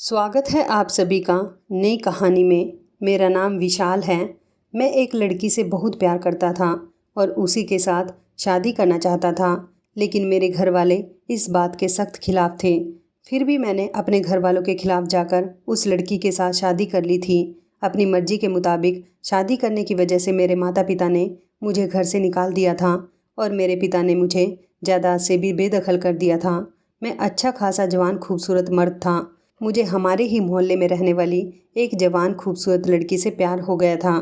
स्वागत है आप सभी का नई कहानी में। मेरा नाम विशाल है। मैं एक लड़की से बहुत प्यार करता था और उसी के साथ शादी करना चाहता था, लेकिन मेरे घर वाले इस बात के सख्त खिलाफ थे। फिर भी मैंने अपने घर वालों के खिलाफ जाकर उस लड़की के साथ शादी कर ली थी। अपनी मर्जी के मुताबिक शादी करने की वजह से मेरे माता पिता ने मुझे घर से निकाल दिया था और मेरे पिता ने मुझे जायदाद से भी बेदखल कर दिया था। मैं अच्छा खासा जवान खूबसूरत मर्द था। मुझे हमारे ही मोहल्ले में रहने वाली एक जवान खूबसूरत लड़की से प्यार हो गया था।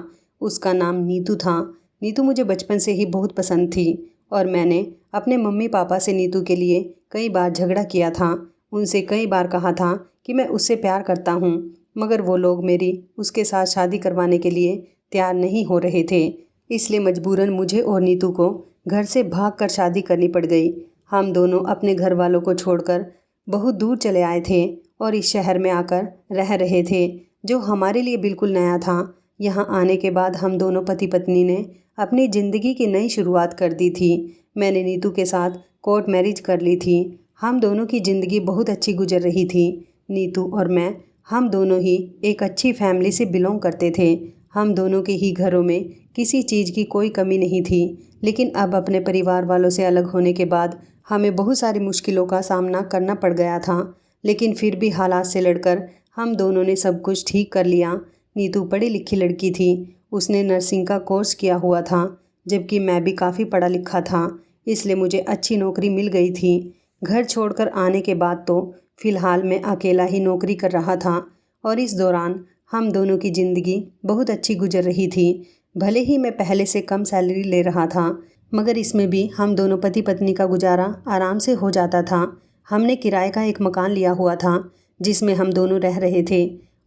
उसका नाम नीतू था। नीतू मुझे बचपन से ही बहुत पसंद थी और मैंने अपने मम्मी पापा से नीतू के लिए कई बार झगड़ा किया था। उनसे कई बार कहा था कि मैं उससे प्यार करता हूँ, मगर वो लोग मेरी उसके साथ शादी करवाने के लिए तैयार नहीं हो रहे थे। इसलिए मजबूरन मुझे और नीतू को घर से भागकर शादी करनी पड़ गई। हम दोनों अपने घर वालों को छोड़कर बहुत दूर चले आए थे और इस शहर में आकर रह रहे थे, जो हमारे लिए बिल्कुल नया था। यहाँ आने के बाद हम दोनों पति पत्नी ने अपनी ज़िंदगी की नई शुरुआत कर दी थी। मैंने नीतू के साथ कोर्ट मैरिज कर ली थी। हम दोनों की ज़िंदगी बहुत अच्छी गुजर रही थी। नीतू और मैं, हम दोनों ही एक अच्छी फैमिली से बिलोंग करते थे। हम दोनों के ही घरों में किसी चीज़ की कोई कमी नहीं थी। लेकिन अब अपने परिवार वालों से अलग होने के बाद हमें बहुत सारी मुश्किलों का सामना करना पड़ गया था, लेकिन फिर भी हालात से लड़कर हम दोनों ने सब कुछ ठीक कर लिया। नीतू पढ़ी लिखी लड़की थी। उसने नर्सिंग का कोर्स किया हुआ था, जबकि मैं भी काफ़ी पढ़ा लिखा था, इसलिए मुझे अच्छी नौकरी मिल गई थी। घर छोड़कर आने के बाद तो फ़िलहाल मैं अकेला ही नौकरी कर रहा था और इस दौरान हम दोनों की ज़िंदगी बहुत अच्छी गुजर रही थी। भले ही मैं पहले से कम सैलरी ले रहा था, मगर इसमें भी हम दोनों पति पत्नी का गुजारा आराम से हो जाता था। हमने किराए का एक मकान लिया हुआ था, जिसमें हम दोनों रह रहे थे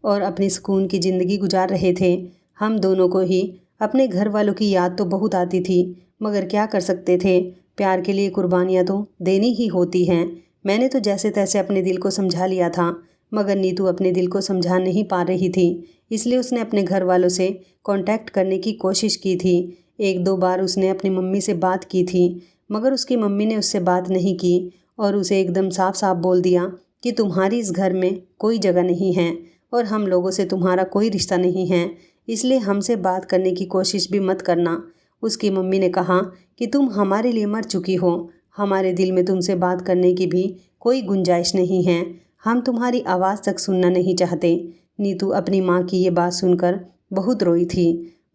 और अपनी सुकून की ज़िंदगी गुजार रहे थे। हम दोनों को ही अपने घर वालों की याद तो बहुत आती थी, मगर क्या कर सकते थे। प्यार के लिए कुर्बानियाँ तो देनी ही होती हैं। मैंने तो जैसे तैसे अपने दिल को समझा लिया था, मगर नीतू अपने दिल को समझा नहीं पा रही थी। इसलिए उसने अपने घर वालों से कांटेक्ट करने की कोशिश की थी। एक दो बार उसने अपनी मम्मी से बात की थी, मगर उसकी मम्मी ने उससे बात नहीं की और उसे एकदम साफ साफ बोल दिया कि तुम्हारी इस घर में कोई जगह नहीं है और हम लोगों से तुम्हारा कोई रिश्ता नहीं है, इसलिए हमसे बात करने की कोशिश भी मत करना। उसकी मम्मी ने कहा कि तुम हमारे लिए मर चुकी हो, हमारे दिल में तुमसे बात करने की भी कोई गुंजाइश नहीं है, हम तुम्हारी आवाज़ तक सुनना नहीं चाहते। नीतू अपनी माँ की ये बात सुनकर बहुत रोई थी।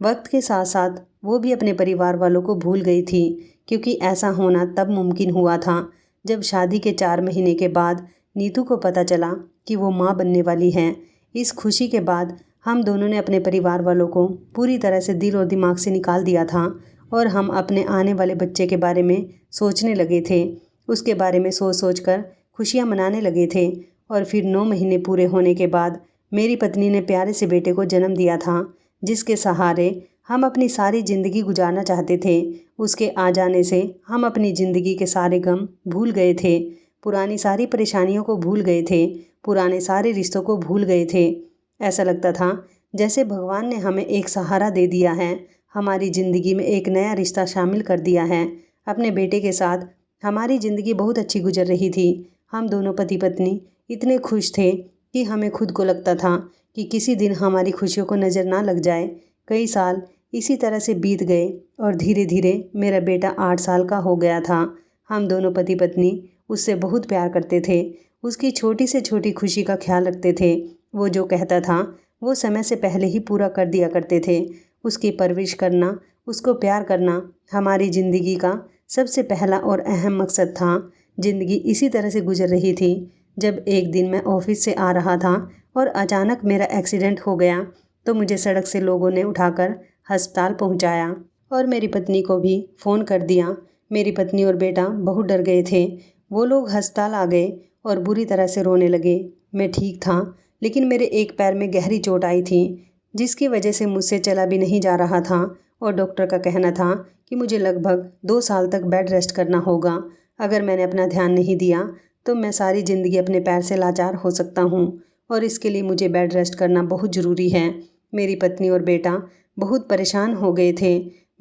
वक्त के साथ साथ वो भी अपने परिवार वालों को भूल गई थी, क्योंकि ऐसा होना तब मुमकिन हुआ था जब शादी के 4 महीने के बाद नीतू को पता चला कि वो माँ बनने वाली है। इस खुशी के बाद हम दोनों ने अपने परिवार वालों को पूरी तरह से दिल और दिमाग से निकाल दिया था और हम अपने आने वाले बच्चे के बारे में सोचने लगे थे। उसके बारे में सोच सोच कर खुशियाँ मनाने लगे थे। और फिर 9 महीने पूरे होने के बाद मेरी पत्नी ने प्यारे से बेटे को जन्म दिया था, जिसके सहारे हम अपनी सारी ज़िंदगी गुजारना चाहते थे। उसके आ जाने से हम अपनी ज़िंदगी के सारे गम भूल गए थे, पुरानी सारी परेशानियों को भूल गए थे, पुराने सारे रिश्तों को भूल गए थे। ऐसा लगता था जैसे भगवान ने हमें एक सहारा दे दिया है, हमारी ज़िंदगी में एक नया रिश्ता शामिल कर दिया है। अपने बेटे के साथ हमारी ज़िंदगी बहुत अच्छी गुजर रही थी। हम दोनों पति पत्नी इतने खुश थे कि हमें खुद को लगता था कि किसी दिन हमारी खुशियों को नज़र ना लग जाए। कई साल इसी तरह से बीत गए और धीरे धीरे मेरा बेटा 8 साल का हो गया था। हम दोनों पति पत्नी उससे बहुत प्यार करते थे, उसकी छोटी से छोटी खुशी का ख्याल रखते थे। वो जो कहता था वो समय से पहले ही पूरा कर दिया करते थे। उसकी परवरिश करना, उसको प्यार करना हमारी ज़िंदगी का सबसे पहला और अहम मकसद था। ज़िंदगी इसी तरह से गुजर रही थी जब एक दिन मैं ऑफिस से आ रहा था और अचानक मेरा एक्सीडेंट हो गया, तो मुझे सड़क से लोगों ने उठाकर अस्पताल पहुंचाया और मेरी पत्नी को भी फ़ोन कर दिया। मेरी पत्नी और बेटा बहुत डर गए थे। वो लोग अस्पताल आ गए और बुरी तरह से रोने लगे। मैं ठीक था, लेकिन मेरे एक पैर में गहरी चोट आई थी, जिसकी वजह से मुझसे चला भी नहीं जा रहा था और डॉक्टर का कहना था कि मुझे लगभग 2 साल तक बेड रेस्ट करना होगा। अगर मैंने अपना ध्यान नहीं दिया तो मैं सारी ज़िंदगी अपने पैर से लाचार हो सकता हूँ और इसके लिए मुझे बेड रेस्ट करना बहुत ज़रूरी है। मेरी पत्नी और बेटा बहुत परेशान हो गए थे।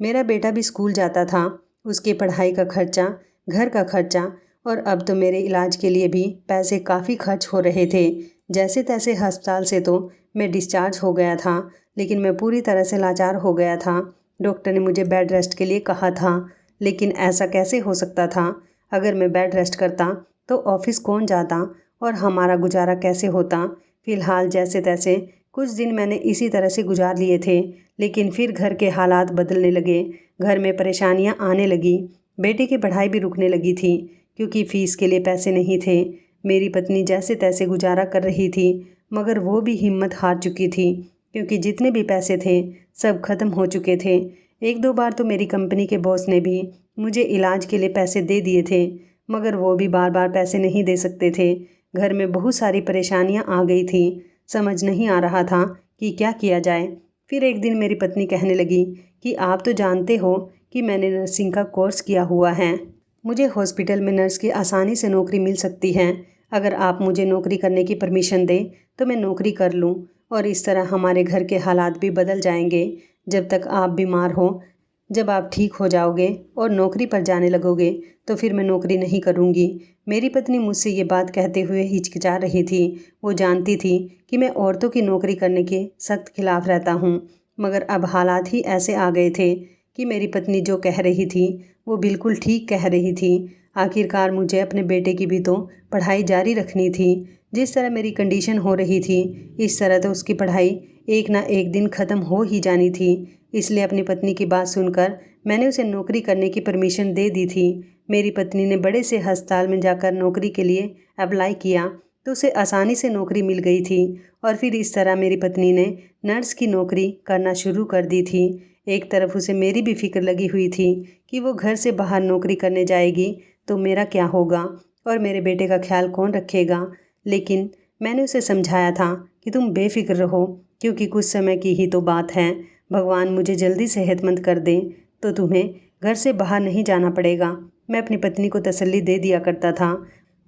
मेरा बेटा भी स्कूल जाता था, उसकी पढ़ाई का खर्चा, घर का खर्चा और अब तो मेरे इलाज के लिए भी पैसे काफ़ी खर्च हो रहे थे। जैसे तैसे अस्पताल से तो मैं डिस्चार्ज हो गया था, लेकिन मैं पूरी तरह से लाचार हो गया था। डॉक्टर ने मुझे बेड रेस्ट के लिए कहा था, लेकिन ऐसा कैसे हो सकता था? अगर मैं बेड रेस्ट करता तो ऑफिस कौन जाता और हमारा गुजारा कैसे होता? फिलहाल जैसे तैसे कुछ दिन मैंने इसी तरह से गुजार लिए थे, लेकिन फिर घर के हालात बदलने लगे। घर में परेशानियां आने लगी। बेटे की पढ़ाई भी रुकने लगी थी, क्योंकि फ़ीस के लिए पैसे नहीं थे। मेरी पत्नी जैसे तैसे गुजारा कर रही थी, मगर वो भी हिम्मत हार चुकी थी, क्योंकि जितने भी पैसे थे सब खत्म हो चुके थे। एक दो बार तो मेरी कंपनी के बॉस ने भी मुझे इलाज के लिए पैसे दे दिए थे, मगर वो भी बार बार पैसे नहीं दे सकते थे। घर में बहुत सारी परेशानियां आ गई थी। समझ नहीं आ रहा था कि क्या किया जाए। फिर एक दिन मेरी पत्नी कहने लगी कि आप तो जानते हो कि मैंने नर्सिंग का कोर्स किया हुआ है। मुझे हॉस्पिटल में नर्स की आसानी से नौकरी मिल सकती है। अगर आप मुझे नौकरी करने की परमिशन दें तो मैं नौकरी कर लूं, और इस तरह हमारे घर के हालात भी बदल जाएंगे। जब तक आप बीमार हो, जब आप ठीक हो जाओगे और नौकरी पर जाने लगोगे तो फिर मैं नौकरी नहीं करूंगी। मेरी पत्नी मुझसे ये बात कहते हुए हिचकिचा रही थी। वो जानती थी कि मैं औरतों की नौकरी करने के सख्त खिलाफ रहता हूँ, मगर अब हालात ही ऐसे आ गए थे कि मेरी पत्नी जो कह रही थी वो बिल्कुल ठीक कह रही थी। आखिरकार मुझे अपने बेटे की भी तो पढ़ाई जारी रखनी थी। जिस तरह मेरी कंडीशन हो रही थी, इस तरह तो उसकी पढ़ाई एक ना एक दिन ख़त्म हो ही जानी थी। इसलिए अपनी पत्नी की बात सुनकर मैंने उसे नौकरी करने की परमिशन दे दी थी। मेरी पत्नी ने बड़े से अस्पताल में जाकर नौकरी के लिए अप्लाई किया तो उसे आसानी से नौकरी मिल गई थी, और फिर इस तरह मेरी पत्नी ने नर्स की नौकरी करना शुरू कर दी थी। एक तरफ उसे मेरी भी फिक्र लगी हुई थी कि वो घर से बाहर नौकरी करने जाएगी तो मेरा क्या होगा और मेरे बेटे का ख्याल कौन रखेगा। लेकिन मैंने उसे समझाया था कि तुम बेफिक्र रहो, क्योंकि कुछ समय की ही तो बात है। भगवान मुझे जल्दी सेहतमंद कर दे तो तुम्हें घर से बाहर नहीं जाना पड़ेगा। मैं अपनी पत्नी को तसल्ली दे दिया करता था।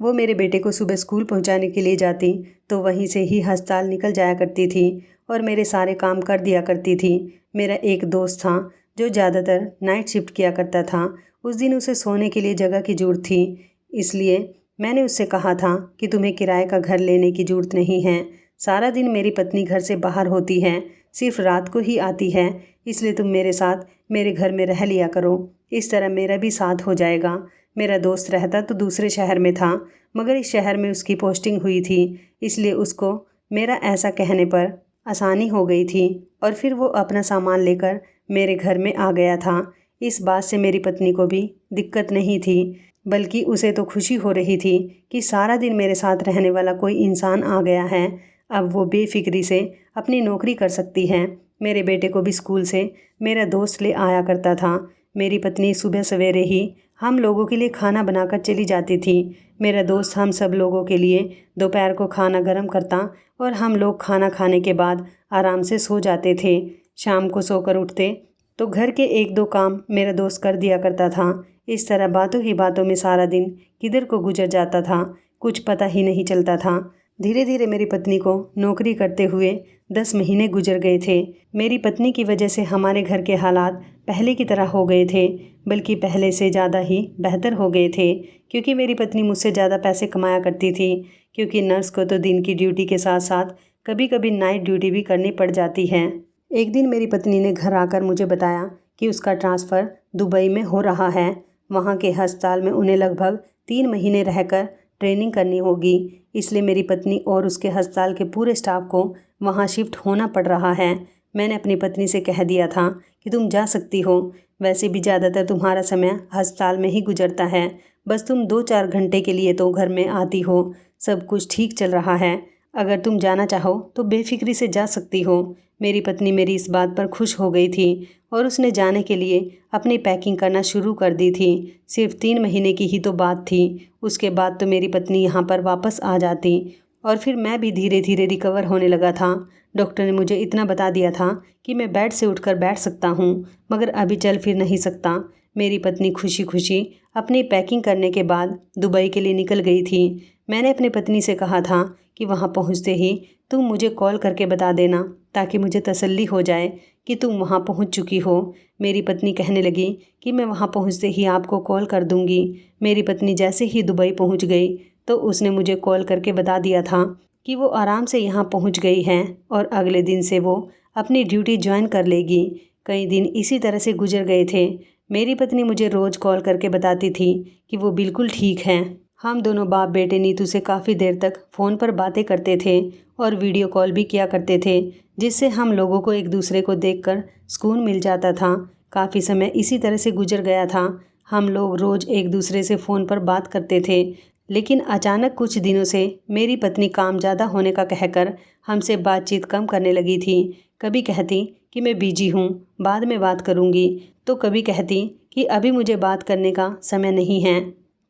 वो मेरे बेटे को सुबह स्कूल पहुंचाने के लिए जाती तो वहीं से ही अस्पताल निकल जाया करती थी और मेरे सारे काम कर दिया करती थी। मेरा एक दोस्त था जो ज़्यादातर नाइट शिफ्ट किया करता था। उस दिन उसे सोने के लिए जगह की ज़रूरत थी, इसलिए मैंने उससे कहा था कि तुम्हें किराए का घर लेने की ज़रूरत नहीं है। सारा दिन मेरी पत्नी घर से बाहर होती है, सिर्फ रात को ही आती है, इसलिए तुम मेरे साथ मेरे घर में रह लिया करो। इस तरह मेरा भी साथ हो जाएगा। मेरा दोस्त रहता तो दूसरे शहर में था, मगर इस शहर में उसकी पोस्टिंग हुई थी, इसलिए उसको मेरा ऐसा कहने पर आसानी हो गई थी, और फिर वो अपना सामान लेकर मेरे घर में आ गया था। इस बात से मेरी पत्नी को भी दिक्कत नहीं थी, बल्कि उसे तो खुशी हो रही थी कि सारा दिन मेरे साथ रहने वाला कोई इंसान आ गया है। अब वो बेफिक्री से अपनी नौकरी कर सकती है। मेरे बेटे को भी स्कूल से मेरा दोस्त ले आया करता था। मेरी पत्नी सुबह सवेरे ही हम लोगों के लिए खाना बनाकर चली जाती थी। मेरा दोस्त हम सब लोगों के लिए दोपहर को खाना गर्म करता और हम लोग खाना खाने के बाद आराम से सो जाते थे। शाम को सोकर उठते तो घर के एक दो काम मेरा दोस्त कर दिया करता था। इस तरह बातों ही बातों में सारा दिन किधर को गुजर जाता था, कुछ पता ही नहीं चलता था। धीरे धीरे मेरी पत्नी को नौकरी करते हुए 10 महीने गुजर गए थे। मेरी पत्नी की वजह से हमारे घर के हालात पहले की तरह हो गए थे, बल्कि पहले से ज़्यादा ही बेहतर हो गए थे, क्योंकि मेरी पत्नी मुझसे ज़्यादा पैसे कमाया करती थी। क्योंकि नर्स को तो दिन की ड्यूटी के साथ साथ कभी कभी नाइट ड्यूटी भी करनी पड़ जाती है। एक दिन मेरी पत्नी ने घर आकर मुझे बताया कि उसका ट्रांसफ़र दुबई में हो रहा है। वहाँ के अस्पताल में उन्हें लगभग 3 महीने रहकर ट्रेनिंग करनी होगी, इसलिए मेरी पत्नी और उसके अस्पताल के पूरे स्टाफ को वहाँ शिफ्ट होना पड़ रहा है। मैंने अपनी पत्नी से कह दिया था कि तुम जा सकती हो, वैसे भी ज़्यादातर तुम्हारा समय अस्पताल में ही गुजरता है, बस तुम 2-4 घंटे के लिए तो घर में आती हो। सब कुछ ठीक चल रहा है, अगर तुम जाना चाहो तो बेफिक्री से जा सकती हो। मेरी पत्नी मेरी इस बात पर खुश हो गई थी और उसने जाने के लिए अपनी पैकिंग करना शुरू कर दी थी। सिर्फ 3 महीने की ही तो बात थी, उसके बाद तो मेरी पत्नी यहाँ पर वापस आ जाती और फिर मैं भी धीरे धीरे रिकवर होने लगा था। डॉक्टर ने मुझे इतना बता दिया था कि मैं बेड से उठकर बैठ सकता हूँ, मगर अभी चल फिर नहीं सकता। मेरी पत्नी खुशी खुशी अपनी पैकिंग करने के बाद दुबई के लिए निकल गई थी। मैंने अपनी पत्नी से कहा था कि वहाँ पहुँचते ही तुम मुझे कॉल करके बता देना, ताकि मुझे तसल्ली हो जाए कि तुम वहाँ पहुँच चुकी हो। मेरी पत्नी कहने लगी कि मैं वहाँ पहुँचते ही आपको कॉल कर दूँगी। मेरी पत्नी जैसे ही दुबई पहुँच गई तो उसने मुझे कॉल करके बता दिया था कि वो आराम से यहाँ पहुँच गई हैं और अगले दिन से वो अपनी ड्यूटी ज्वाइन कर लेगी। कई दिन इसी तरह से गुजर गए थे। मेरी पत्नी मुझे रोज़ कॉल करके बताती थी कि वो बिल्कुल ठीक हैं। हम दोनों बाप बेटे नीतू से काफ़ी देर तक फ़ोन पर बातें करते थे और वीडियो कॉल भी किया करते थे, जिससे हम लोगों को एक दूसरे को देखकर सुकून मिल जाता था। काफ़ी समय इसी तरह से गुजर गया था। हम लोग रोज़ एक दूसरे से फ़ोन पर बात करते थे, लेकिन अचानक कुछ दिनों से मेरी पत्नी काम ज़्यादा होने का कहकर हमसे बातचीत कम करने लगी थी। कभी कहती कि मैं बिजी हूँ, बाद में बात करूँगी, तो कभी कहती कि अभी मुझे बात करने का समय नहीं है।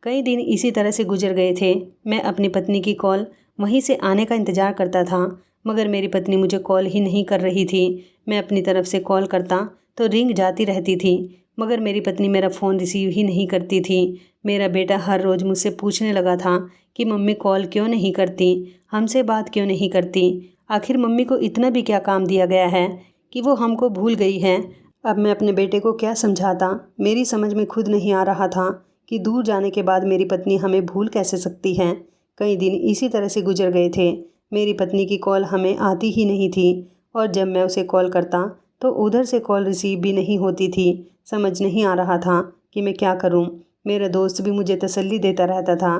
कई दिन इसी तरह से गुजर गए थे। मैं अपनी पत्नी की कॉल वहीं से आने का इंतज़ार करता था, मगर मेरी पत्नी मुझे कॉल ही नहीं कर रही थी। मैं अपनी तरफ से कॉल करता तो रिंग जाती रहती थी, मगर मेरी पत्नी मेरा फ़ोन रिसीव ही नहीं करती थी। मेरा बेटा हर रोज़ मुझसे पूछने लगा था कि मम्मी कॉल क्यों नहीं करती, हमसे बात क्यों नहीं करती। आखिर मम्मी को इतना भी क्या काम दिया गया है कि वो हमको भूल गई हैं। अब मैं अपने बेटे को क्या समझाता, मेरी समझ में खुद नहीं आ रहा था कि दूर जाने के बाद मेरी पत्नी हमें भूल कैसे सकती हैं। कई दिन इसी तरह से गुजर गए थे। मेरी पत्नी की कॉल हमें आती ही नहीं थी और जब मैं उसे कॉल करता तो उधर से कॉल रिसीव भी नहीं होती थी। समझ नहीं आ रहा था कि मैं क्या करूं। मेरा दोस्त भी मुझे तसल्ली देता रहता था।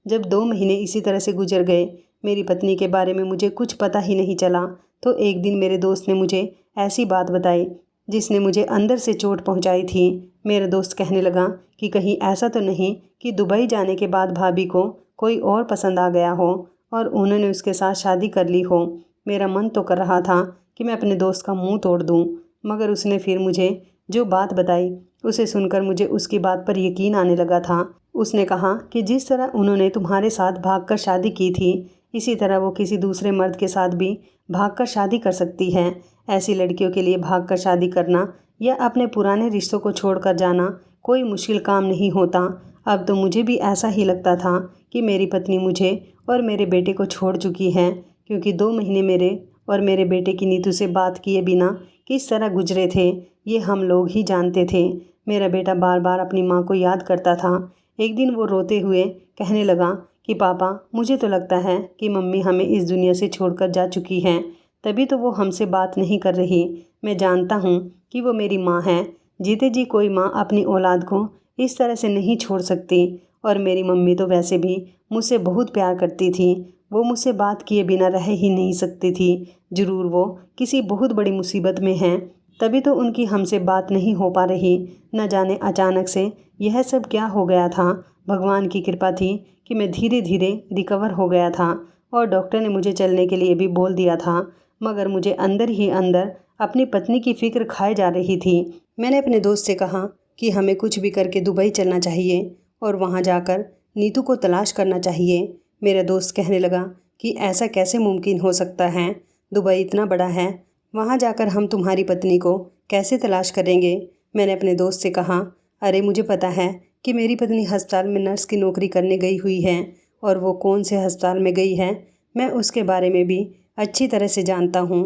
जब 2 महीने इसी तरह से गुजर गए, मेरी पत्नी के बारे में मुझे कुछ पता ही नहीं चला, तो एक दिन मेरे दोस्त ने मुझे ऐसी बात बताई जिसने मुझे अंदर से चोट पहुंचाई थी। मेरा दोस्त कहने लगा कि कहीं ऐसा तो नहीं कि दुबई जाने के बाद भाभी को कोई और पसंद आ गया हो और उन्होंने उसके साथ शादी कर ली हो। मेरा मन तो कर रहा था कि मैं अपने दोस्त का मुंह तोड़ दूं, मगर उसने फिर मुझे जो बात बताई उसे सुनकर मुझे उसकी बात पर यकीन आने लगा था। उसने कहा कि जिस तरह उन्होंने तुम्हारे साथ भागकर शादी की थी, इसी तरह वो किसी दूसरे मर्द के साथ भी भागकर शादी कर सकती है। ऐसी लड़कियों के लिए भागकर शादी करना या अपने पुराने रिश्तों को छोड़कर जाना कोई मुश्किल काम नहीं होता। अब तो मुझे भी ऐसा ही लगता था कि मेरी पत्नी मुझे और मेरे बेटे को छोड़ चुकी है, क्योंकि 2 महीने मेरे और मेरे बेटे की नीतू से बात किए बिना किस तरह गुजरे थे ये हम लोग ही जानते थे। मेरा बेटा बार बार अपनी माँ को याद करता था। एक दिन वो रोते हुए कहने लगा कि पापा, मुझे तो लगता है कि मम्मी हमें इस दुनिया से छोड़कर जा चुकी हैं, तभी तो वो हमसे बात नहीं कर रही। मैं जानता हूँ कि वो मेरी माँ है। जीते जी कोई माँ अपनी औलाद को इस तरह से नहीं छोड़ सकती। और मेरी मम्मी तो वैसे भी मुझसे बहुत प्यार करती थी। वो मुझसे बात किए बिना रह ही नहीं सकती थी। ज़रूर वो किसी बहुत बड़ी मुसीबत में हैं, तभी तो उनकी हमसे बात नहीं हो पा रही। न जाने अचानक से यह सब क्या हो गया था। भगवान की कृपा थी कि मैं धीरे धीरे रिकवर हो गया था और डॉक्टर ने मुझे चलने के लिए भी बोल दिया था, मगर मुझे अंदर ही अंदर अपनी पत्नी की फ़िक्र खाए जा रही थी। मैंने अपने दोस्त से कहा कि हमें कुछ भी करके दुबई चलना चाहिए और वहाँ जाकर नीतू को तलाश करना चाहिए। मेरा दोस्त कहने लगा कि ऐसा कैसे मुमकिन हो सकता है, दुबई इतना बड़ा है, वहाँ जाकर हम तुम्हारी पत्नी को कैसे तलाश करेंगे। मैंने अपने दोस्त से कहा, अरे मुझे पता है कि मेरी पत्नी अस्पताल में नर्स की नौकरी करने गई हुई है और वो कौन से अस्पताल में गई है मैं उसके बारे में भी अच्छी तरह से जानता हूँ।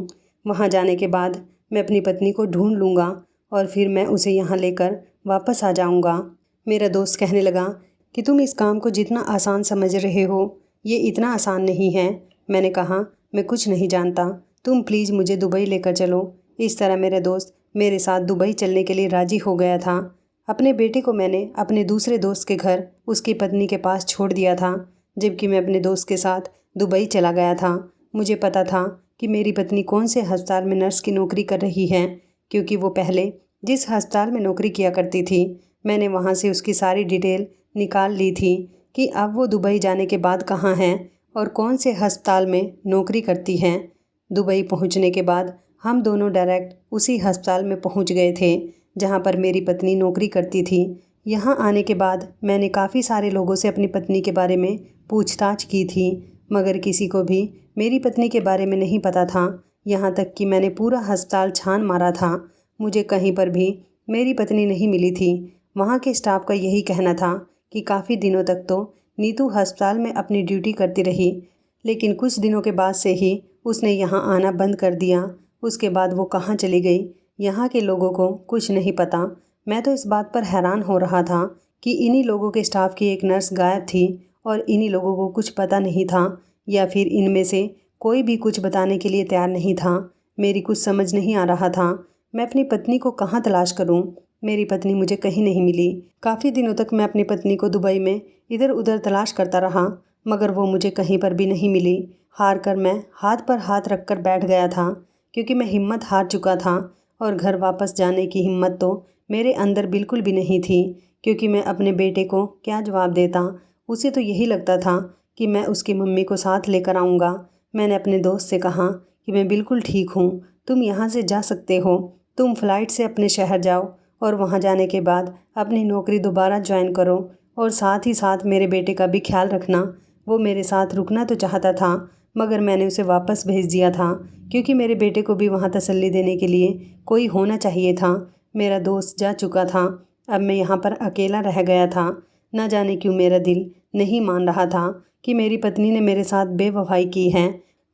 वहाँ जाने के बाद मैं अपनी पत्नी को ढूंढ लूँगा और फिर मैं उसे यहाँ लेकर वापस आ जाऊँगा। मेरा दोस्त कहने लगा कि तुम इस काम को जितना आसान समझ रहे हो, ये इतना आसान नहीं है। मैंने कहा, मैं कुछ नहीं जानता, तुम प्लीज़ मुझे दुबई लेकर चलो। इस तरह मेरा दोस्त मेरे साथ दुबई चलने के लिए राज़ी हो गया था। अपने बेटे को मैंने अपने दूसरे दोस्त के घर उसकी पत्नी के पास छोड़ दिया था, जबकि मैं अपने दोस्त के साथ दुबई चला गया था। मुझे पता था कि मेरी पत्नी कौन से अस्पताल में नर्स की नौकरी कर रही है, क्योंकि वो पहले जिस अस्पताल में नौकरी किया करती थी, मैंने वहाँ से उसकी सारी डिटेल निकाल ली थी कि अब वो दुबई जाने के बाद कहाँ हैं और कौन से अस्पताल में नौकरी करती हैं। दुबई पहुँचने के बाद हम दोनों डायरेक्ट उसी अस्पताल में पहुँच गए थे जहाँ पर मेरी पत्नी नौकरी करती थी। यहाँ आने के बाद मैंने काफ़ी सारे लोगों से अपनी पत्नी के बारे में पूछताछ की थी, मगर किसी को भी मेरी पत्नी के बारे में नहीं पता था। यहाँ तक कि मैंने पूरा अस्पताल छान मारा था, मुझे कहीं पर भी मेरी पत्नी नहीं मिली थी। वहाँ के स्टाफ का यही कहना था कि काफ़ी दिनों तक तो नीतू अस्पताल में अपनी ड्यूटी करती रही, लेकिन कुछ दिनों के बाद से ही उसने यहाँ आना बंद कर दिया। उसके बाद वो कहाँ चली गई, यहाँ के लोगों को कुछ नहीं पता। मैं तो इस बात पर हैरान हो रहा था कि इन्हीं लोगों के स्टाफ की एक नर्स गायब थी और इन्हीं लोगों को कुछ पता नहीं था, या फिर इनमें से कोई भी कुछ बताने के लिए तैयार नहीं था। मेरी कुछ समझ नहीं आ रहा था। मैं अपनी पत्नी को कहाँ तलाश करूँ? मेरी पत्नी मुझे कहीं नहीं मिली। काफ़ी दिनों तक मैं अपनी पत्नी को दुबई में इधर उधर तलाश करता रहा, मगर वो मुझे कहीं पर भी नहीं मिली। हार कर मैं हाथ पर हाथ रख कर बैठ गया था, क्योंकि मैं हिम्मत हार चुका था और घर वापस जाने की हिम्मत तो मेरे अंदर बिल्कुल भी नहीं थी, क्योंकि मैं अपने बेटे को क्या जवाब देता। उसे तो यही लगता था कि मैं उसकी मम्मी को साथ लेकर आऊँगा। मैंने अपने दोस्त से कहा कि मैं बिल्कुल ठीक हूँ, तुम यहाँ से जा सकते हो। तुम फ़्लाइट से अपने शहर जाओ और वहाँ जाने के बाद अपनी नौकरी दोबारा ज्वाइन करो, और साथ ही साथ मेरे बेटे का भी ख्याल रखना। वो मेरे साथ रुकना तो चाहता था, मगर मैंने उसे वापस भेज दिया था, क्योंकि मेरे बेटे को भी वहाँ तसल्ली देने के लिए कोई होना चाहिए था। मेरा दोस्त जा चुका था, अब मैं यहाँ पर अकेला रह गया था। न जाने क्यों मेरा दिल नहीं मान रहा था कि मेरी पत्नी ने मेरे साथ बेवफाई की है।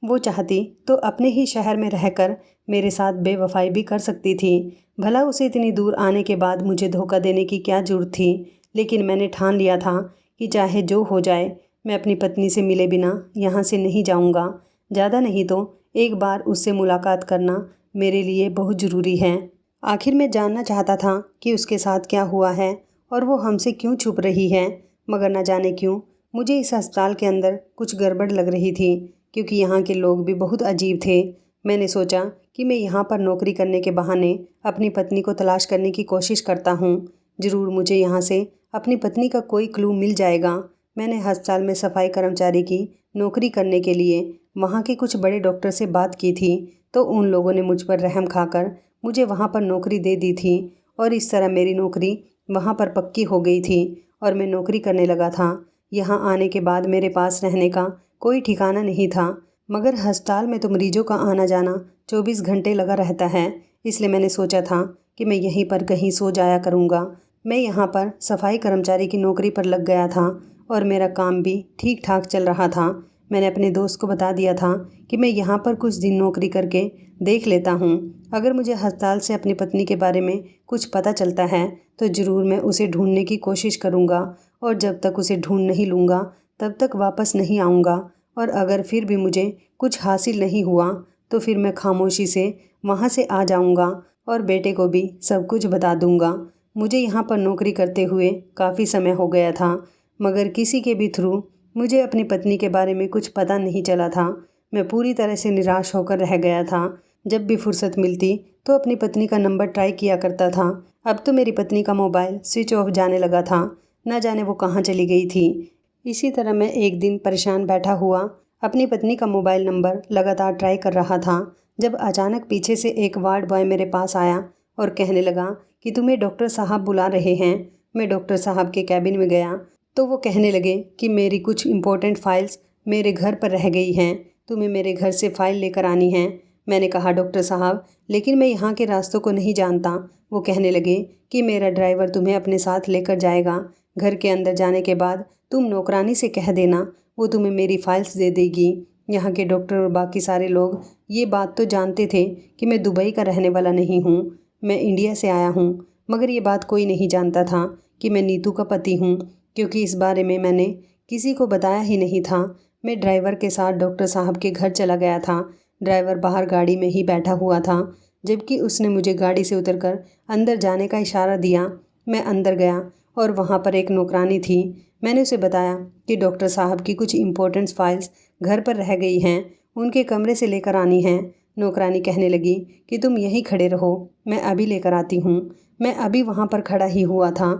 वो चाहती तो अपने ही शहर में रहकर मेरे साथ बेवफाई भी कर सकती थी। भला उसे इतनी दूर आने के बाद मुझे धोखा देने की क्या ज़रूरत थी? लेकिन मैंने ठान लिया था कि चाहे जो हो जाए, मैं अपनी पत्नी से मिले बिना यहाँ से नहीं जाऊँगा। ज़्यादा नहीं तो एक बार उससे मुलाकात करना मेरे लिए बहुत ज़रूरी है। आखिर मैं जानना चाहता था कि उसके साथ क्या हुआ है और वो हमसे क्यों छुप रही है। मगर न जाने क्यों मुझे इस अस्पताल के अंदर कुछ गड़बड़ लग रही थी, क्योंकि यहाँ के लोग भी बहुत अजीब थे। मैंने सोचा कि मैं यहाँ पर नौकरी करने के बहाने अपनी पत्नी को तलाश करने की कोशिश करता हूँ। ज़रूर मुझे यहाँ से अपनी पत्नी का कोई क्लू मिल जाएगा। मैंने अस्पताल में सफाई कर्मचारी की नौकरी करने के लिए वहाँ के कुछ बड़े डॉक्टर से बात की थी, तो उन लोगों ने मुझ पर रहम खाकर मुझे वहाँ पर नौकरी दे दी थी, और इस तरह मेरी नौकरी वहाँ पर पक्की हो गई थी और मैं नौकरी करने लगा था। यहाँ आने के बाद मेरे पास रहने का कोई ठिकाना नहीं था, मगर अस्पताल में तो मरीजों का आना जाना 24 घंटे लगा रहता है, इसलिए मैंने सोचा था कि मैं यहीं पर कहीं सो जाया करूँगा। मैं यहाँ पर सफाई कर्मचारी की नौकरी पर लग गया था और मेरा काम भी ठीक ठाक चल रहा था। मैंने अपने दोस्त को बता दिया था कि मैं यहाँ पर कुछ दिन नौकरी करके देख लेता हूँ। अगर मुझे अस्पताल से अपनी पत्नी के बारे में कुछ पता चलता है तो ज़रूर मैं उसे ढूंढने की कोशिश करूँगा, और जब तक उसे ढूंढ नहीं लूँगा तब तक वापस नहीं आऊँगा। और अगर फिर भी मुझे कुछ हासिल नहीं हुआ तो फिर मैं खामोशी से वहाँ से आ जाऊँगा और बेटे को भी सब कुछ बता दूँगा। मुझे यहाँ पर नौकरी करते हुए काफ़ी समय हो गया था, मगर किसी के भी थ्रू मुझे अपनी पत्नी के बारे में कुछ पता नहीं चला था। मैं पूरी तरह से निराश होकर रह गया था। जब भी फुर्सत मिलती तो अपनी पत्नी का नंबर ट्राई किया करता था। अब तो मेरी पत्नी का मोबाइल स्विच ऑफ जाने लगा था, न जाने वो कहाँ चली गई थी। इसी तरह मैं एक दिन परेशान बैठा हुआ अपनी पत्नी का मोबाइल नंबर लगातार ट्राई कर रहा था, जब अचानक पीछे से एक वार्ड बॉय मेरे पास आया और कहने लगा कि तुम्हें डॉक्टर साहब बुला रहे हैं। मैं डॉक्टर साहब के कैबिन में गया तो वो कहने लगे कि मेरी कुछ इम्पोर्टेंट फाइल्स मेरे घर पर रह गई हैं, तुम्हें मेरे घर से फ़ाइल लेकर आनी है। मैंने कहा डॉक्टर साहब, लेकिन मैं यहाँ के रास्तों को नहीं जानता। वो कहने लगे कि मेरा ड्राइवर तुम्हें अपने साथ लेकर जाएगा। घर के अंदर जाने के बाद तुम नौकरानी से कह देना, वो तुम्हें मेरी फाइल्स दे देगी। यहाँ के डॉक्टर और बाकी सारे लोग ये बात तो जानते थे कि मैं दुबई का रहने वाला नहीं हूँ, मैं इंडिया से आया हूँ, मगर ये बात कोई नहीं जानता था कि मैं नीतू का पति हूँ, क्योंकि इस बारे में मैंने किसी को बताया ही नहीं था। मैं ड्राइवर के साथ डॉक्टर साहब के घर चला गया था। ड्राइवर बाहर गाड़ी में ही बैठा हुआ था, जबकि उसने मुझे गाड़ी से उतरकर अंदर जाने का इशारा दिया। मैं अंदर गया और वहाँ पर एक नौकरानी थी। मैंने उसे बताया कि डॉक्टर साहब की कुछ इम्पोर्टेंट फाइल्स घर पर रह गई हैं, उनके कमरे से लेकर आनी हैं। नौकरानी कहने लगी कि तुम यहीं खड़े रहो, मैं अभी लेकर आती हूँ। मैं अभी वहाँ पर खड़ा ही हुआ था,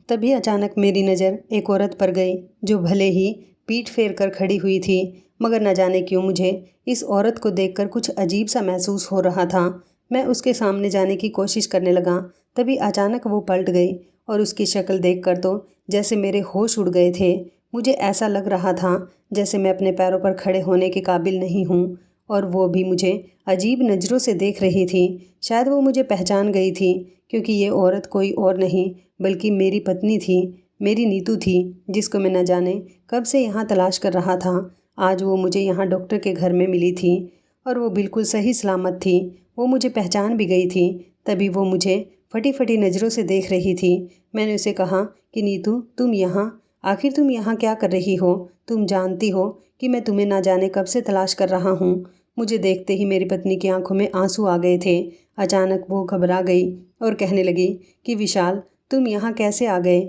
तभी अचानक मेरी नज़र एक औरत पर गई जो भले ही पीठ फेर कर खड़ी हुई थी, मगर न जाने क्यों मुझे इस औरत को देखकर कुछ अजीब सा महसूस हो रहा था। मैं उसके सामने जाने की कोशिश करने लगा, तभी अचानक वो पलट गई और उसकी शक्ल देखकर तो जैसे मेरे होश उड़ गए थे। मुझे ऐसा लग रहा था जैसे मैं अपने पैरों पर खड़े होने के काबिल नहीं हूँ, और वो भी मुझे अजीब नज़रों से देख रही थी। शायद वो मुझे पहचान गई थी, क्योंकि ये औरत कोई और नहीं बल्कि मेरी पत्नी थी, मेरी नीतू थी, जिसको मैं न जाने कब से यहाँ तलाश कर रहा था। आज वो मुझे यहाँ डॉक्टर के घर में मिली थी और वो बिल्कुल सही सलामत थी। वो मुझे पहचान भी गई थी, तभी वो मुझे फटी फटी नज़रों से देख रही थी। मैंने उसे कहा कि नीतू, तुम यहाँ? आखिर तुम यहाँ क्या कर रही हो? तुम जानती हो कि मैं तुम्हें ना जाने कब से तलाश कर रहा हूँ। मुझे देखते ही मेरी पत्नी की आंखों में आंसू आ गए थे। अचानक वो घबरा गई और कहने लगी कि विशाल, तुम यहाँ कैसे आ गए?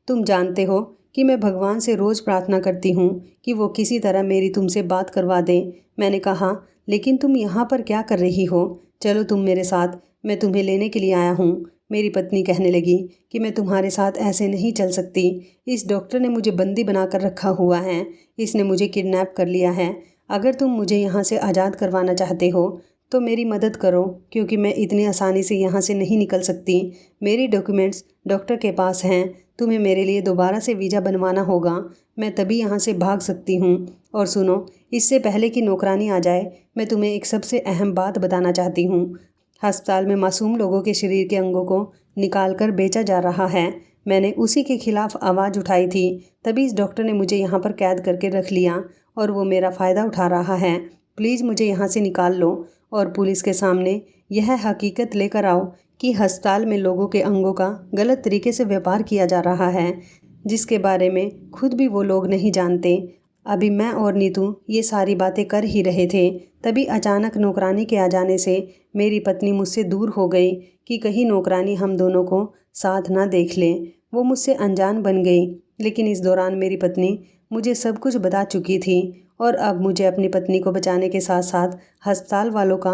तुम जानते हो कि मैं भगवान से रोज़ प्रार्थना करती हूँ कि वो किसी तरह मेरी तुमसे बात करवा दें। मैंने कहा, लेकिन तुम यहाँ पर क्या कर रही हो? चलो तुम मेरे साथ, मैं तुम्हें लेने के लिए आया हूँ। मेरी पत्नी कहने लगी कि मैं तुम्हारे साथ ऐसे नहीं चल सकती। इस डॉक्टर ने मुझे बंदी बनाकर रखा हुआ है। इसने मुझे किडनैप कर लिया है। अगर तुम मुझे यहाँ से आज़ाद करवाना चाहते हो तो मेरी मदद करो, क्योंकि मैं इतनी आसानी से यहाँ से नहीं निकल सकती। मेरी डॉक्यूमेंट्स डॉक्टर के पास हैं। तुम्हें मेरे लिए दोबारा से वीज़ा बनवाना होगा। मैं तभी यहाँ से भाग सकती हूँ। और सुनो, इससे पहले कि नौकरानी आ जाए, मैं तुम्हें एक सबसे अहम बात बताना चाहती हूँ। अस्पताल में मासूम लोगों के शरीर के अंगों को निकाल कर बेचा जा रहा है। मैंने उसी के खिलाफ आवाज़ उठाई थी, तभी इस डॉक्टर ने मुझे यहाँ पर कैद करके रख लिया और वो मेरा फ़ायदा उठा रहा है। प्लीज़ मुझे यहाँ से निकाल लो और पुलिस के सामने यह हकीकत लेकर आओ कि अस्पताल में लोगों के अंगों का गलत तरीके से व्यापार किया जा रहा है, जिसके बारे में खुद भी वो लोग नहीं जानते। अभी मैं और नीतू ये सारी बातें कर ही रहे थे, तभी अचानक नौकरानी के आ जाने से मेरी पत्नी मुझसे दूर हो गई कि कहीं नौकरानी हम दोनों को साथ ना देख ले। वो मुझसे अनजान बन गई, लेकिन इस दौरान मेरी पत्नी मुझे सब कुछ बता चुकी थी और अब मुझे अपनी पत्नी को बचाने के साथ साथ अस्पताल वालों का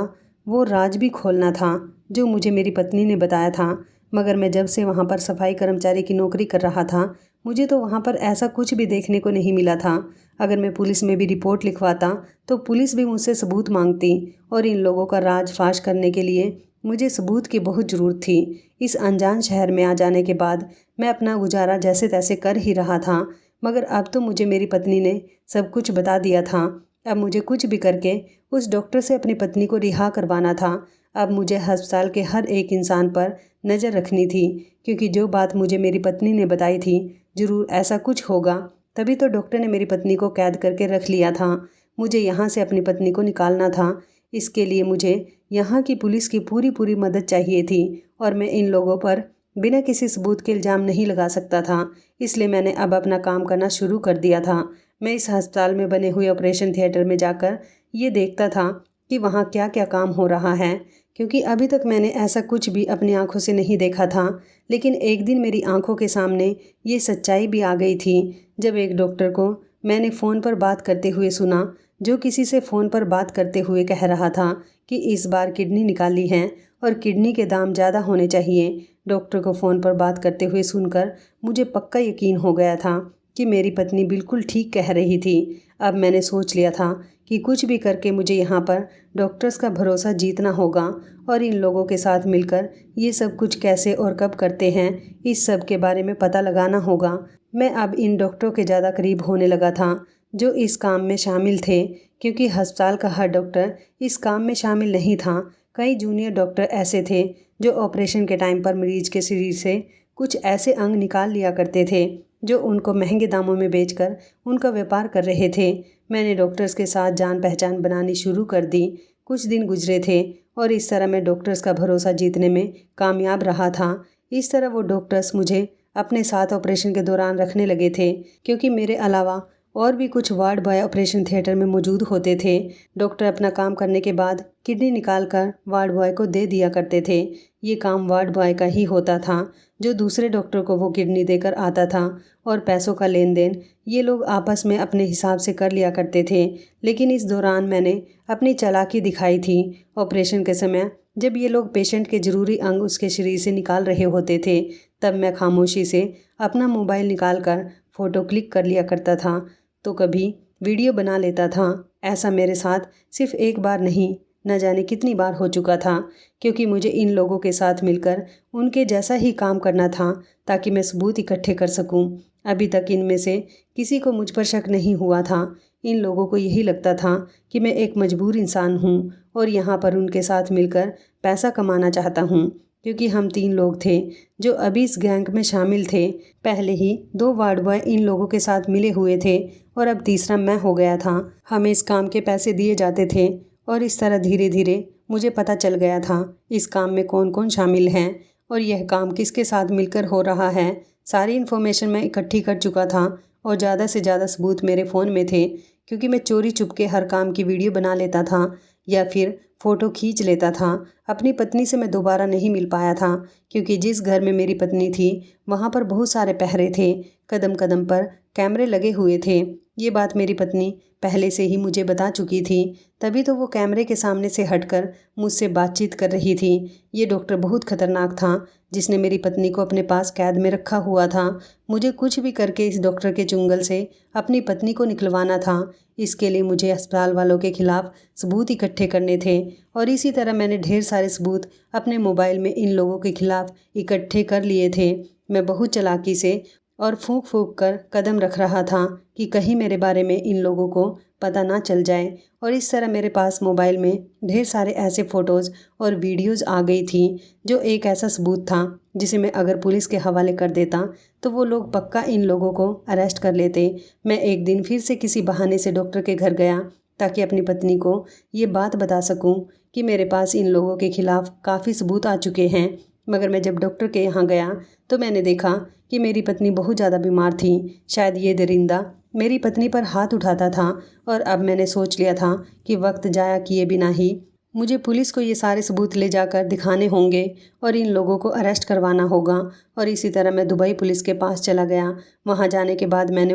वो राज भी खोलना था जो मुझे मेरी पत्नी ने बताया था। मगर मैं जब से वहाँ पर सफाई कर्मचारी की नौकरी कर रहा था, मुझे तो वहाँ पर ऐसा कुछ भी देखने को नहीं मिला था। अगर मैं पुलिस में भी रिपोर्ट लिखवाता तो पुलिस भी मुझसे सबूत मांगती और इन लोगों का राज फाश करने के लिए मुझे सबूत की बहुत ज़रूरत थी। इस अनजान शहर में आ जाने के बाद मैं अपना गुजारा जैसे तैसे कर ही रहा था, मगर अब तो मुझे मेरी पत्नी ने सब कुछ बता दिया था। अब मुझे कुछ भी करके उस डॉक्टर से अपनी पत्नी को रिहा करवाना था। अब मुझे अस्पताल के हर एक इंसान पर नज़र रखनी थी, क्योंकि जो बात मुझे मेरी पत्नी ने बताई थी, ज़रूर ऐसा कुछ होगा। तभी तो डॉक्टर ने मेरी पत्नी को कैद करके रख लिया था। मुझे यहाँ से अपनी पत्नी को निकालना था। इसके लिए मुझे यहाँ की पुलिस की पूरी पूरी मदद चाहिए थी और मैं इन लोगों पर बिना किसी सबूत के इल्ज़ाम नहीं लगा सकता था। इसलिए मैंने अब अपना काम करना शुरू कर दिया था। मैं इस अस्पताल में बने हुए ऑपरेशन थिएटर में जाकर ये देखता था कि वहाँ क्या क्या काम हो रहा है, क्योंकि अभी तक मैंने ऐसा कुछ भी अपनी आंखों से नहीं देखा था। लेकिन एक दिन मेरी आंखों के सामने ये सच्चाई भी आ गई थी, जब एक डॉक्टर को मैंने फ़ोन पर बात करते हुए सुना, जो किसी से फ़ोन पर बात करते हुए कह रहा था कि इस बार किडनी निकाली है और किडनी के दाम ज़्यादा होने चाहिए। डॉक्टर को फ़ोन पर बात करते हुए सुनकर मुझे पक्का यकीन हो गया था कि मेरी पत्नी बिल्कुल ठीक कह रही थी। अब मैंने सोच लिया था कि कुछ भी करके मुझे यहाँ पर डॉक्टर्स का भरोसा जीतना होगा और इन लोगों के साथ मिलकर ये सब कुछ कैसे और कब करते हैं, इस सब के बारे में पता लगाना होगा। मैं अब इन डॉक्टरों के ज़्यादा करीब होने लगा था जो इस काम में शामिल थे, क्योंकि अस्पताल का हर डॉक्टर इस काम में शामिल नहीं था। कई जूनियर डॉक्टर ऐसे थे जो ऑपरेशन के टाइम पर मरीज के शरीर से कुछ ऐसे अंग निकाल लिया करते थे जो उनको महंगे दामों में बेचकर उनका व्यापार कर रहे थे। मैंने डॉक्टर्स के साथ जान पहचान बनानी शुरू कर दी। कुछ दिन गुजरे थे और इस तरह मैं डॉक्टर्स का भरोसा जीतने में कामयाब रहा था। इस तरह वो डॉक्टर्स मुझे अपने साथ ऑपरेशन के दौरान रखने लगे थे, क्योंकि मेरे अलावा और भी कुछ वार्ड बॉय ऑपरेशन थिएटर में मौजूद होते थे। डॉक्टर अपना काम करने के बाद किडनी निकाल कर वार्ड बॉय को दे दिया करते थे। ये काम वार्ड बॉय का ही होता था, जो दूसरे डॉक्टर को वो किडनी देकर आता था, और पैसों का लेन देन ये लोग आपस में अपने हिसाब से कर लिया करते थे। लेकिन इस दौरान मैंने अपनी चालाकी दिखाई थी। ऑपरेशन के समय जब ये लोग पेशेंट के ज़रूरी अंग उसके शरीर से निकाल रहे होते थे, तब मैं खामोशी से अपना मोबाइल निकाल कर फ़ोटो क्लिक कर लिया करता था, तो कभी वीडियो बना लेता था। ऐसा मेरे साथ सिर्फ एक बार नहीं, न जाने कितनी बार हो चुका था, क्योंकि मुझे इन लोगों के साथ मिलकर उनके जैसा ही काम करना था ताकि मैं सबूत इकट्ठे कर सकूं। अभी तक इनमें से किसी को मुझ पर शक नहीं हुआ था। इन लोगों को यही लगता था कि मैं एक मजबूर इंसान हूं और यहाँ पर उनके साथ मिलकर पैसा कमाना चाहता हूं, क्योंकि हम 3 लोग थे जो अभी इस गैंग में शामिल थे। पहले ही 2 वार्ड बॉय इन लोगों के साथ मिले हुए थे और अब तीसरा मैं हो गया था। हमें इस काम के पैसे दिए जाते थे और इस तरह धीरे धीरे मुझे पता चल गया था इस काम में कौन कौन शामिल हैं और यह काम किसके साथ मिलकर हो रहा है। सारी इन्फॉर्मेशन मैं इकट्ठी कर चुका था और ज़्यादा से ज़्यादा सबूत मेरे फ़ोन में थे, क्योंकि मैं चोरी चुपके हर काम की वीडियो बना लेता था या फिर फ़ोटो खींच लेता था। अपनी पत्नी से मैं दोबारा नहीं मिल पाया था, क्योंकि जिस घर में मेरी पत्नी थी वहाँ पर बहुत सारे पहरे थे, कदम कदम पर कैमरे लगे हुए थे। ये बात मेरी पत्नी पहले से ही मुझे बता चुकी थी, तभी तो वो कैमरे के सामने से हटकर मुझसे बातचीत कर रही थी। ये डॉक्टर बहुत खतरनाक था, जिसने मेरी पत्नी को अपने पास कैद में रखा हुआ था। मुझे कुछ भी करके इस डॉक्टर के चुंगल से अपनी पत्नी को निकलवाना था। इसके लिए मुझे अस्पताल वालों के खिलाफ सबूत इकट्ठे करने थे, और इसी तरह मैंने ढेर सारे सबूत अपने मोबाइल में इन लोगों के खिलाफ इकट्ठे कर लिए थे। मैं बहुत चालाकी से और फूंक फूंक कर कदम रख रहा था कि कहीं मेरे बारे में इन लोगों को पता ना चल जाए। और इस तरह मेरे पास मोबाइल में ढेर सारे ऐसे फ़ोटोज़ और वीडियोज़ आ गई थी, जो एक ऐसा सबूत था जिसे मैं अगर पुलिस के हवाले कर देता तो वो लोग पक्का इन लोगों को अरेस्ट कर लेते। मैं एक दिन फिर से किसी बहाने से डॉक्टर के घर गया, ताकि अपनी पत्नी को ये बात बता सकूं कि मेरे पास इन लोगों के खिलाफ काफ़ी सबूत आ चुके हैं। मगर मैं जब डॉक्टर के यहाँ गया तो मैंने देखा कि मेरी पत्नी बहुत ज़्यादा बीमार थी। शायद ये दरिंदा मेरी पत्नी पर हाथ उठाता था, और अब मैंने सोच लिया था कि वक्त जाया किए बिना ही मुझे पुलिस को ये सारे सबूत ले जाकर दिखाने होंगे और इन लोगों को अरेस्ट करवाना होगा। और इसी तरह मैं दुबई पुलिस के पास चला गया। वहाँ जाने के बाद मैंने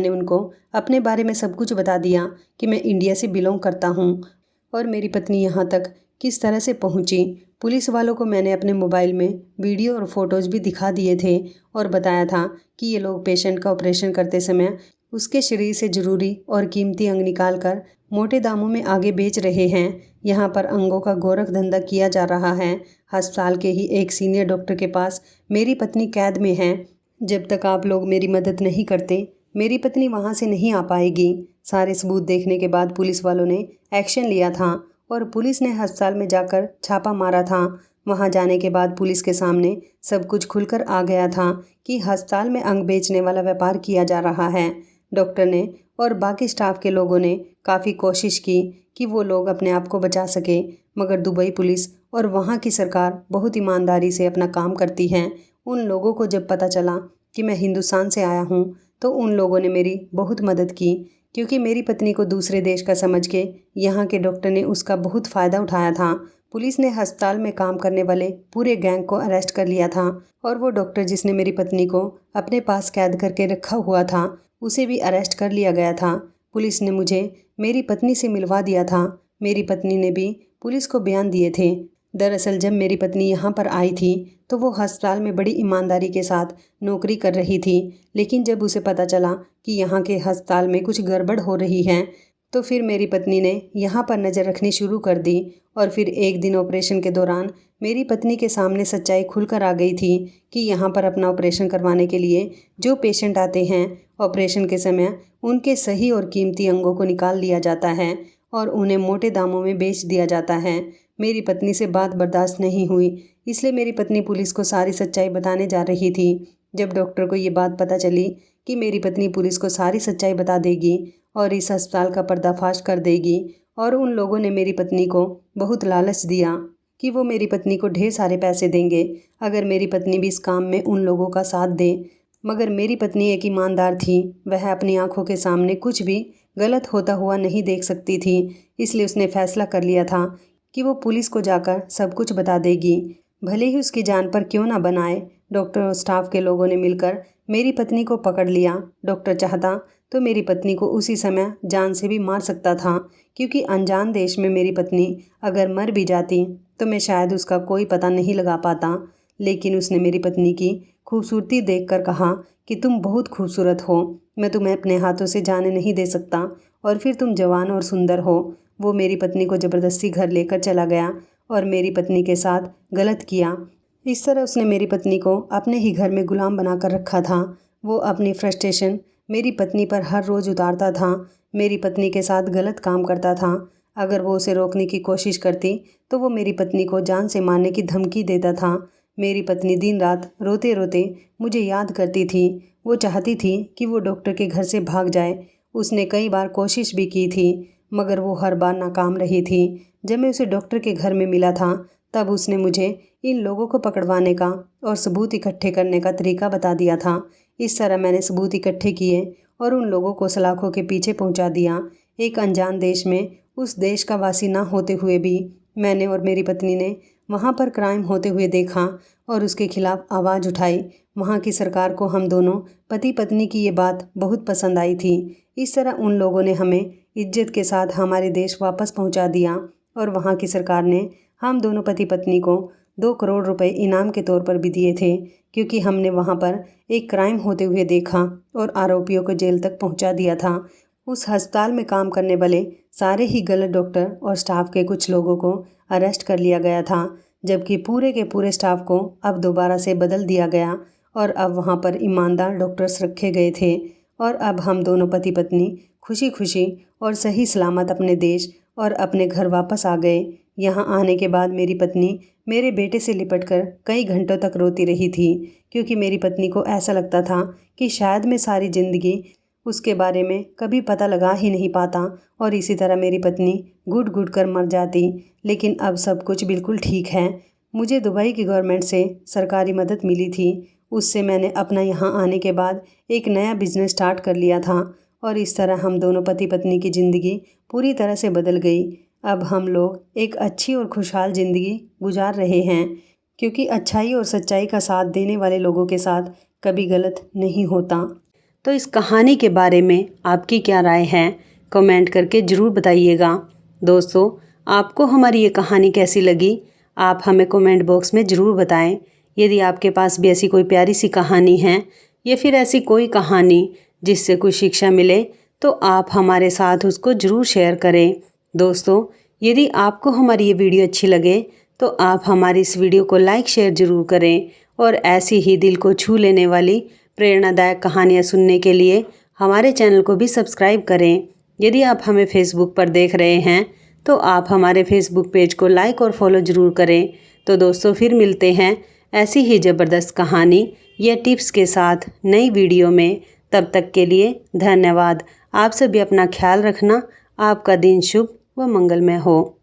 उनको अपने बारे में सब कुछ बता दिया कि मैं इंडिया से बिलोंग करता हूँ और मेरी पत्नी यहाँ तक किस तरह से पहुँची। पुलिस वालों को मैंने अपने मोबाइल में वीडियो और फोटोज़ भी दिखा दिए थे, और बताया था कि ये लोग पेशेंट का ऑपरेशन करते समय उसके शरीर से ज़रूरी और कीमती अंग निकाल कर मोटे दामों में आगे बेच रहे हैं। यहाँ पर अंगों का गोरख धंधा किया जा रहा है। अस्पताल के ही एक सीनियर डॉक्टर के पास मेरी पत्नी कैद में है। जब तक आप लोग मेरी मदद नहीं करते, मेरी पत्नी वहाँ से नहीं आ पाएगी। सारे सबूत देखने के बाद पुलिस वालों ने एक्शन लिया था, और पुलिस ने अस्पताल में जाकर छापा मारा था। वहां जाने के बाद पुलिस के सामने सब कुछ खुलकर आ गया था कि अस्पताल में अंग बेचने वाला व्यापार किया जा रहा है। डॉक्टर ने और बाकी स्टाफ के लोगों ने काफ़ी कोशिश की कि वो लोग अपने आप को बचा सके, मगर दुबई पुलिस और वहाँ की सरकार बहुत ईमानदारी से अपना काम करती है। उन लोगों को जब पता चला कि मैं हिंदुस्तान से आया हूँ तो उन लोगों ने मेरी बहुत मदद की, क्योंकि मेरी पत्नी को दूसरे देश का समझ के यहाँ के डॉक्टर ने उसका बहुत फ़ायदा उठाया था। पुलिस ने अस्पताल में काम करने वाले पूरे गैंग को अरेस्ट कर लिया था, और वो डॉक्टर जिसने मेरी पत्नी को अपने पास कैद करके रखा हुआ था उसे भी अरेस्ट कर लिया गया था। पुलिस ने मुझे मेरी पत्नी से मिलवा दिया था। मेरी पत्नी ने भी पुलिस को बयान दिए थे। दरअसल जब मेरी पत्नी यहाँ पर आई थी तो वो अस्पताल में बड़ी ईमानदारी के साथ नौकरी कर रही थी, लेकिन जब उसे पता चला कि यहाँ के अस्पताल में कुछ गड़बड़ हो रही है तो फिर मेरी पत्नी ने यहाँ पर नज़र रखनी शुरू कर दी। और फिर एक दिन ऑपरेशन के दौरान मेरी पत्नी के सामने सच्चाई खुलकर आ गई थी कि यहाँ पर अपना ऑपरेशन करवाने के लिए जो पेशेंट आते हैं, ऑपरेशन के समय उनके सही और कीमती अंगों को निकाल लिया जाता है और उन्हें मोटे दामों में बेच दिया जाता है। मेरी पत्नी से बात बर्दाश्त नहीं हुई, इसलिए मेरी पत्नी पुलिस को सारी सच्चाई बताने जा रही थी। जब डॉक्टर को ये बात पता चली कि मेरी पत्नी पुलिस को सारी सच्चाई बता देगी और इस अस्पताल का पर्दाफाश कर देगी, और उन लोगों ने मेरी पत्नी को बहुत लालच दिया कि वो मेरी पत्नी को ढेर सारे पैसे देंगे अगर मेरी पत्नी भी इस काम में उन लोगों का साथ दे। मगर मेरी पत्नी एक ईमानदार थी, वह अपनी आंखों के सामने कुछ भी गलत होता हुआ नहीं देख सकती थी, इसलिए उसने फैसला कर लिया था कि वो पुलिस को जाकर सब कुछ बता देगी, भले ही उसकी जान पर क्यों ना बनाए। डॉक्टर और स्टाफ के लोगों ने मिलकर मेरी पत्नी को पकड़ लिया। डॉक्टर चाहता तो मेरी पत्नी को उसी समय जान से भी मार सकता था, क्योंकि अनजान देश में मेरी पत्नी अगर मर भी जाती तो मैं शायद उसका कोई पता नहीं लगा पाता। लेकिन उसने मेरी पत्नी की खूबसूरती देखकर कहा कि तुम बहुत खूबसूरत हो, मैं तुम्हें अपने हाथों से जाने नहीं दे सकता, और फिर तुम जवान और सुंदर हो। वो मेरी पत्नी को ज़बरदस्ती घर लेकर चला गया और मेरी पत्नी के साथ गलत किया। इस तरह उसने मेरी पत्नी को अपने ही घर में गुलाम बनाकर रखा था। वो अपनी फ्रस्ट्रेशन मेरी पत्नी पर हर रोज़ उतारता था, मेरी पत्नी के साथ गलत काम करता था। अगर वो उसे रोकने की कोशिश करती तो वो मेरी पत्नी को जान से मारने की धमकी देता था। मेरी पत्नी दिन रात रोते रोते मुझे याद करती थी। वो चाहती थी कि वो डॉक्टर के घर से भाग जाए। उसने कई बार कोशिश भी की थी, मगर वो हर बार नाकाम रही थी। जब मैं उसे डॉक्टर के घर में मिला था तब उसने मुझे इन लोगों को पकड़वाने का और सबूत इकट्ठे करने का तरीका बता दिया था। इस तरह मैंने सबूत इकट्ठे किए और उन लोगों को सलाखों के पीछे पहुंचा दिया। एक अनजान देश में, उस देश का वासी ना होते हुए भी मैंने और मेरी पत्नी ने वहाँ पर क्राइम होते हुए देखा और उसके खिलाफ आवाज़ उठाई। वहाँ की सरकार को हम दोनों पति पत्नी की ये बात बहुत पसंद आई थी। इस तरह उन लोगों ने हमें इज्जत के साथ हमारे देश वापस पहुँचा दिया और वहाँ की सरकार ने हम दोनों पति पत्नी को 2 करोड़ रुपए इनाम के तौर पर भी दिए थे, क्योंकि हमने वहाँ पर एक क्राइम होते हुए देखा और आरोपियों को जेल तक पहुँचा दिया था। उस अस्पताल में काम करने वाले सारे ही गलत डॉक्टर और स्टाफ के कुछ लोगों को अरेस्ट कर लिया गया था, जबकि पूरे के पूरे स्टाफ को अब दोबारा से बदल दिया गया और अब वहाँ पर ईमानदार डॉक्टर्स रखे गए थे। और अब हम दोनों पति पत्नी खुशी खुशी और सही सलामत अपने देश और अपने घर वापस आ गए। यहाँ आने के बाद मेरी पत्नी मेरे बेटे से लिपटकर कई घंटों तक रोती रही थी, क्योंकि मेरी पत्नी को ऐसा लगता था कि शायद मैं सारी ज़िंदगी उसके बारे में कभी पता लगा ही नहीं पाता और इसी तरह मेरी पत्नी घुट घुट कर मर जाती। लेकिन अब सब कुछ बिल्कुल ठीक है। मुझे दुबई की गवर्नमेंट से सरकारी मदद मिली थी। उससे मैंने अपना यहाँ आने के बाद एक नया बिजनेस स्टार्ट कर लिया था और इस तरह हम दोनों पति पत्नी की ज़िंदगी पूरी तरह से बदल गई। अब हम लोग एक अच्छी और खुशहाल ज़िंदगी गुजार रहे हैं, क्योंकि अच्छाई और सच्चाई का साथ देने वाले लोगों के साथ कभी गलत नहीं होता। तो इस कहानी के बारे में आपकी क्या राय है, कमेंट करके ज़रूर बताइएगा। दोस्तों, आपको हमारी ये कहानी कैसी लगी, आप हमें कमेंट बॉक्स में ज़रूर बताएं। यदि आपके पास भी ऐसी कोई प्यारी सी कहानी है या फिर ऐसी कोई कहानी जिससे कुछ शिक्षा मिले, तो आप हमारे साथ उसको ज़रूर शेयर करें। दोस्तों, यदि आपको हमारी ये वीडियो अच्छी लगे तो आप हमारी इस वीडियो को लाइक शेयर ज़रूर करें और ऐसी ही दिल को छू लेने वाली प्रेरणादायक कहानियाँ सुनने के लिए हमारे चैनल को भी सब्सक्राइब करें। यदि आप हमें फेसबुक पर देख रहे हैं तो आप हमारे फेसबुक पेज को लाइक और फॉलो ज़रूर करें। तो दोस्तों, फिर मिलते हैं ऐसी ही ज़बरदस्त कहानी या टिप्स के साथ नई वीडियो में। तब तक के लिए धन्यवाद। आप सभी अपना ख्याल रखना। आपका दिन शुभ व मंगलमय हो।